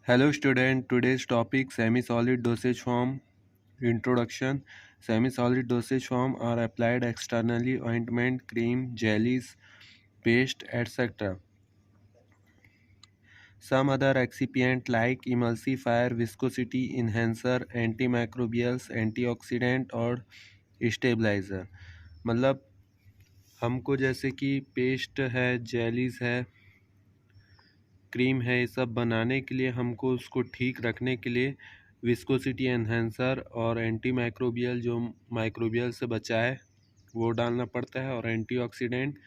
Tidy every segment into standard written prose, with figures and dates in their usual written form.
Hello student, today's topic semi-solid dosage form introduction. Semi-solid dosage form are applied externally ointment, cream, jellies, paste, etc. Some other excipient like emulsifier, viscosity enhancer, antimicrobials, antioxidant और stabilizer. मतलब हमको जैसे कि paste है, jellies है, cream है, ये सब बनाने के लिए हमको उसको ठीक रखने के लिए विस्कोसिटी एनहेंसर और एंटी माइक्रोबियल जो माइक्रोबियल से बचाए वो डालना पड़ता है और एंटीऑक्सीडेंट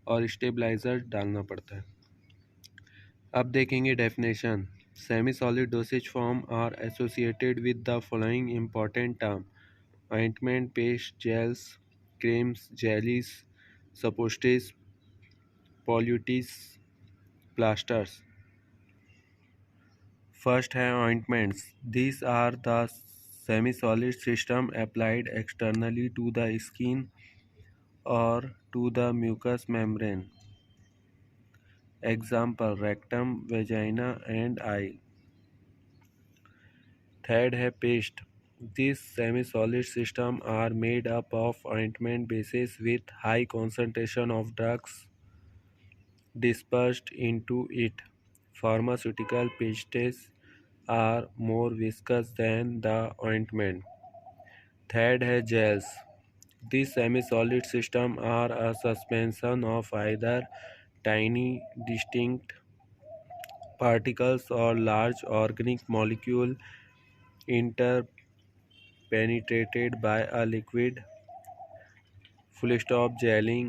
और स्टेबलाइज़र डालना पड़ता है। अब देखेंगे definition. Semi solid dosage form are associated with the following important term: ointment, paste, gels, creams, jellies, suppositories, poultices, plasters. First है ointments. These are the semi-solid system applied externally to the skin or to the mucous membrane. Example: rectum, vagina and eye. Third है paste. These semi-solid system are made up of ointment bases with high concentration of drugs dispersed into it. Pharmaceutical pastes are more viscous than the ointment. Third है gels. These semi-solid systems are a suspension of either tiny distinct particles or large organic molecule interpenetrated by a liquid. Full stop. Gelling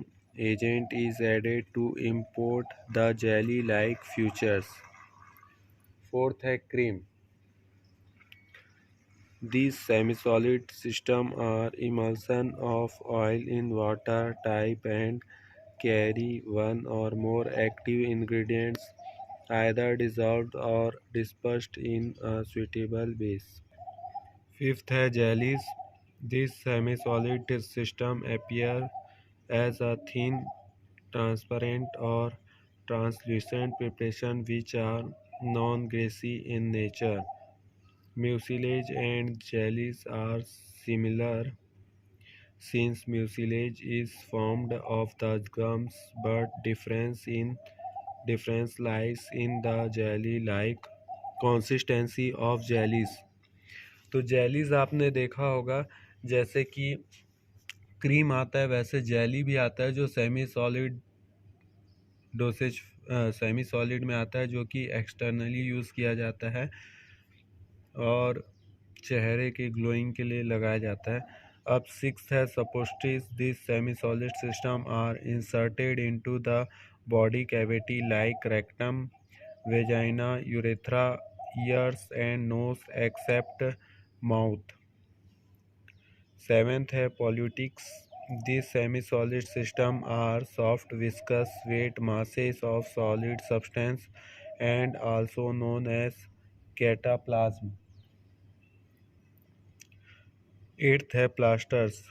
agent is added to import the jelly-like features. Fourth है cream. These semi-solid systems are emulsion of oil in water type and carry one or more active ingredients either dissolved or dispersed in a suitable base. Fifth है jellies. This semi-solid system appear as a thin, transparent or translucent preparation which are non-greasy in nature. Mucilage and jellies are similar since mucilage is formed of the gums, but difference lies in the jelly-like consistency of jellies. तो jellies आपने देखा होगा, जैसे कि cream आता है वैसे jelly भी आता है जो सेमी सॉलिड में आता है, जो कि एक्सटर्नली यूज़ किया जाता है और चेहरे के ग्लोइंग के लिए लगाया जाता है। अब सिक्स्थ है suppositories. This semi solid system are inserted into the body cavity like rectum, vagina, urethra, ears and nose except mouth. Seventh है poultices. This semi solid system are soft viscous wet masses of solid substance and also known as cataplasm. Eighth है plasters.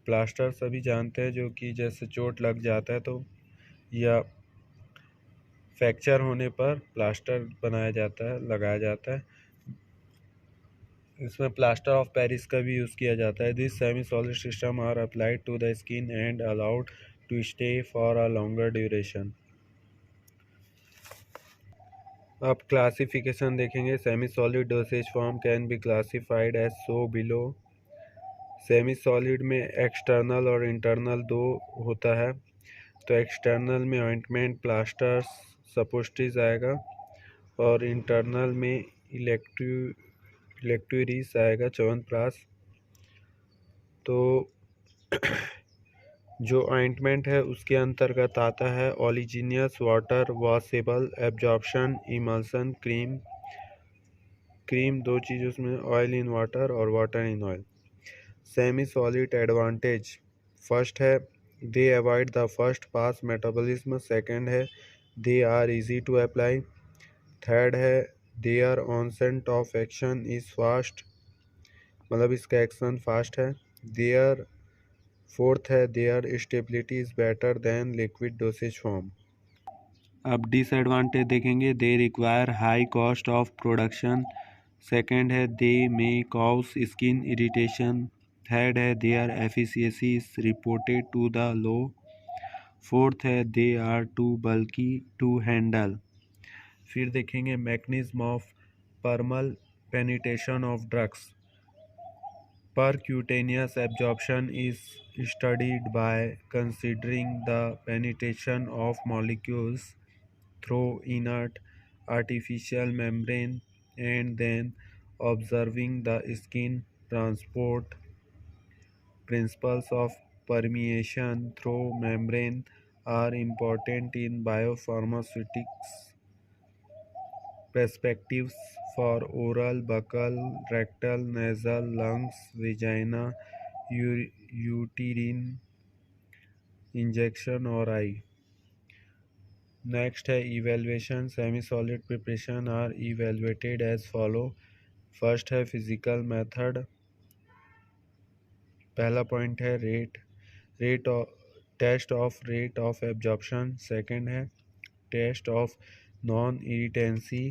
Plaster सभी जानते हैं, जो कि जैसे चोट लग जाता है तो या फ्रैक्चर होने पर प्लास्टर बनाया जाता है, लगाया जाता है. इसमें प्लास्टर ऑफ पेरिस का भी यूज़ किया जाता है. This semi solid system are applied to the skin and allowed to stay for a longer duration. अब क्लासिफिकेशन देखेंगे. Semi solid dosage form can be classified as so below. Semi solid में external और internal दो होता है. तो external में ointment, plasters, सपोस्टिस आएगा और इंटरनल में इलेक्ट्यूरीस आएगा, च्यवनप्राश. तो जो ऑइंटमेंट है उसके अंतर्गत आता है oleaginous, water washable, absorption, emulsion, cream. Cream दो चीज़ उसमें, ऑयल इन वाटर और water in oil. Semi solid advantage. First है they avoid the first pass metabolism. Second है they are easy to apply. Third है their onset of action is fast, मतलब इसका action fast है. Their fourth है their stability is better than liquid dosage form. अब disadvantage देखेंगे, they require high cost of production. Second है they may cause skin irritation. Third है their efficiency is reported to the low. Fourth है they are too bulky to handle. फिर देखेंगे mechanism of dermal penetration of drugs. Percutaneous absorption is studied by considering the penetration of molecules through inert artificial membrane and then observing the skin transport. Principles of permeation through membrane are important in biopharmaceutics perspectives for oral, buccal, rectal, nasal, lungs, vagina, uterine injection और eye. Next है evaluation. Semi solid preparation are evaluated as follow. First है physical method. पहला point है rate test of rate of absorption. Second है test of non irritancy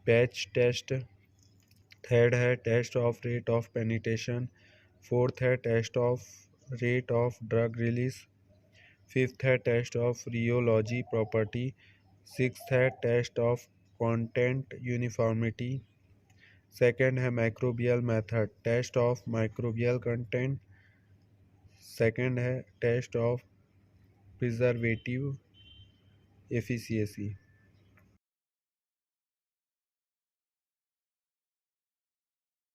patch test. Third है test of rate of penetration. Fourth है test of rate of drug release. Fifth है test of rheology property. Sixth है test of content uniformity. Second है microbial method test of microbial content. Second है test of preservative efficiency.